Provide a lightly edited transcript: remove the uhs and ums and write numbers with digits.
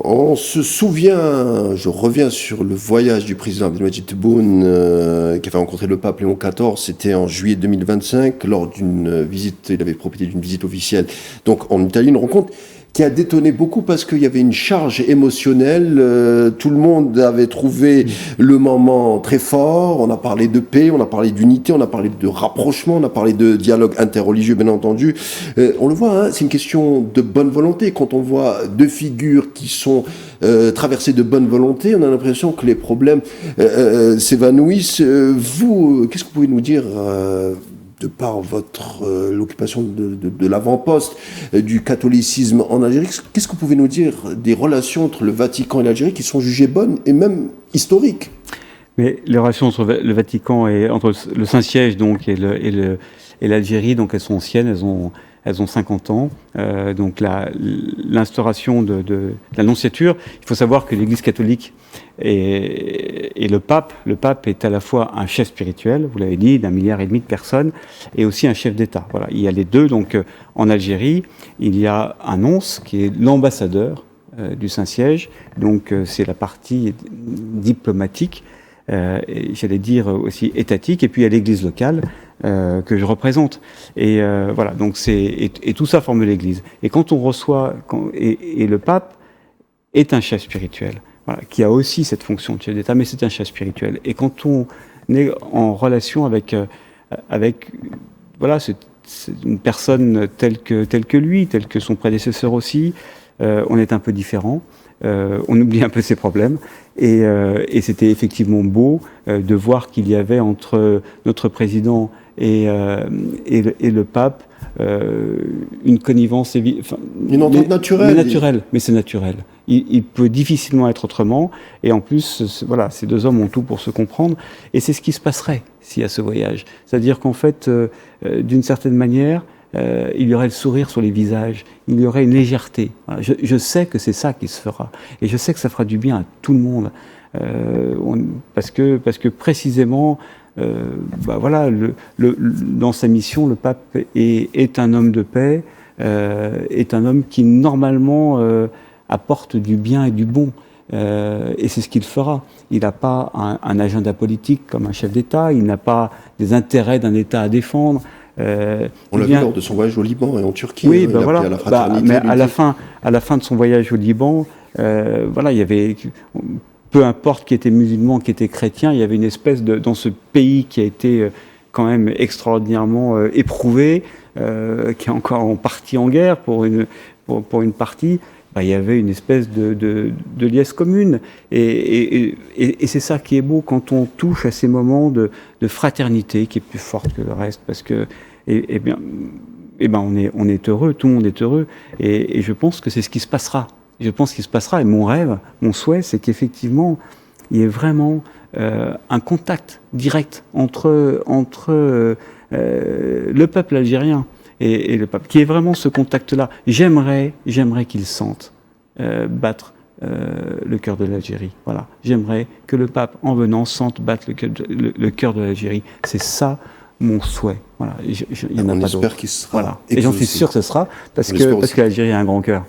On se souvient, je reviens sur le voyage du président Abdelmadjid Tebboune qui avait rencontré le pape Léon XIV, c'était en juillet 2025, lors d'une visite, il avait profité d'une visite officielle, donc en Italie, une rencontre qui a détonné beaucoup parce qu'il y avait une charge émotionnelle, tout le monde avait trouvé le moment très fort, on a parlé de paix, on a parlé d'unité, on a parlé de rapprochement, on a parlé de dialogue interreligieux bien entendu. On le voit, hein, c'est une question de bonne volonté. Quand on voit deux figures qui sont traversées de bonne volonté, on a l'impression que les problèmes s'évanouissent. Vous, qu'est-ce que vous pouvez nous dire de par votre l'occupation de l'avant-poste du catholicisme en Algérie, qu'est-ce que vous pouvez nous dire des relations entre le Vatican et l'Algérie qui sont jugées bonnes et même historiques? Mais les relations entre le Vatican et entre le Saint-Siège donc et l'Algérie, donc elles sont anciennes, elles ont 50 ans. Donc l'instauration de la nonciature, il faut savoir que l'Église catholique et le pape est à la fois un chef spirituel, vous l'avez dit, d'1,5 milliard de personnes, et aussi un chef d'État. Voilà, il y a les deux. Donc en Algérie, il y a un nonce qui est l'ambassadeur du Saint-Siège. Donc c'est la partie diplomatique. Et j'allais dire aussi étatique, et puis il y a l'église locale que je représente. Et voilà, donc et tout ça forme l'église. Et quand on reçoit, et le pape est un chef spirituel, voilà, qui a aussi cette fonction de chef d'État, mais c'est un chef spirituel. Et quand on est en relation avec voilà, c'est une personne telle que lui, telle que son prédécesseur aussi, on est un peu différent. On oublie un peu ses problèmes et c'était effectivement beau de voir qu'il y avait entre notre président et le pape une connivence, une entente naturelle. Mais c'est naturel. Il peut difficilement être autrement, et en plus, voilà, ces deux hommes ont tout pour se comprendre, et c'est ce qui se passerait s'il y a ce voyage. C'est-à-dire qu'en fait, d'une certaine manière, il y aurait le sourire sur les visages, il y aurait une légèreté. Voilà. Je sais que c'est ça qui se fera, et je sais que ça fera du bien à tout le monde, parce que précisément, voilà, dans sa mission, le pape est un homme de paix, est un homme qui normalement apporte du bien et du bon. Et c'est ce qu'il fera. Il n'a pas un agenda politique comme un chef d'État, il n'a pas des intérêts d'un État à défendre. On l'a vu lors de son voyage au Liban et en Turquie. Oui, il voilà. À la fraternité, Mais à la fin de son voyage au Liban, voilà, il y avait, peu importe qui était musulman, qui était chrétien, il y avait une espèce dans ce pays qui a été quand même extraordinairement éprouvé, qui est encore en partie en guerre pour une partie. Il y avait une espèce de liesse commune. Et c'est ça qui est beau quand on touche à ces moments de fraternité qui est plus forte que le reste, parce que on est heureux, tout le monde est heureux, et je pense que c'est ce qui se passera. Je pense qu'il se passera, et mon rêve, mon souhait, c'est qu'effectivement, il y ait vraiment un contact direct entre le peuple algérien et le pape, qui est vraiment ce contact-là. J'aimerais qu'il sente battre le cœur de l'Algérie. Voilà. J'aimerais que le pape, en venant, sente battre le cœur de l'Algérie. C'est ça mon souhait. Voilà. Il y en a pas d'autre. On espère qu'il sera. Voilà. Et j'en suis sûr que ce sera, parce que l'Algérie a un grand cœur.